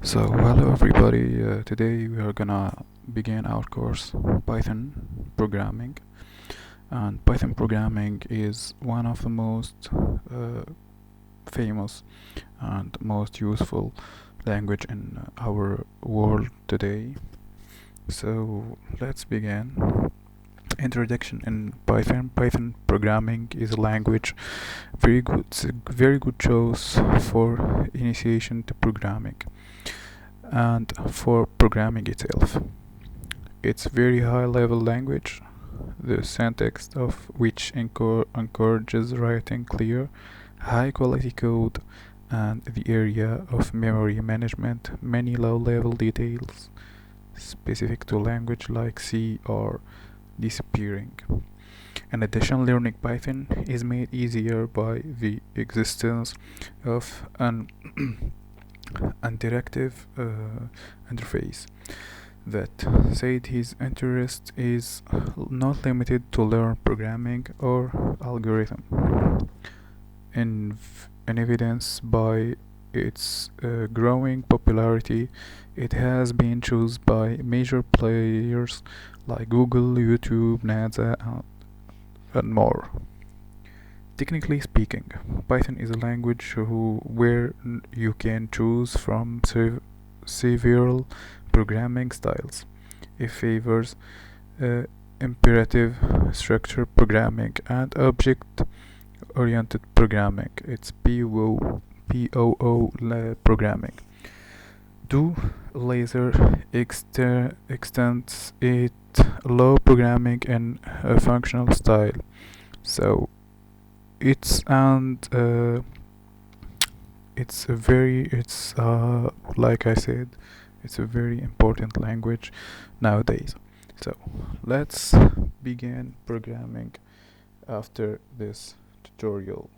So, hello everybody. Today we are gonna begin our course Python programming. And Python programming is one of the most famous and most useful language in our world today. So, let's begin. Introduction in Python. Python programming is a language it's a very good choice for initiation to programming and for programming itself. It's very high level language, the syntax of which encourages writing clear, high quality code, and the area of memory management, many low level details specific to language like C are disappearing. In addition, learning Python is made easier by the existence of an interactive interface that said his interest is not limited to learn programming or algorithm. In evidence by its growing popularity, it has been chosen by major players like Google, YouTube, NASA, and more. Technically speaking, Python is a language where you can choose from several programming styles. It favors uh, imperative structure programming and object oriented programming. It's POO programming. Do laser extends it low programming in a functional style. So it's and it's a very it's like I said, it's a very important language nowadays. So let's begin programming after this tutorial.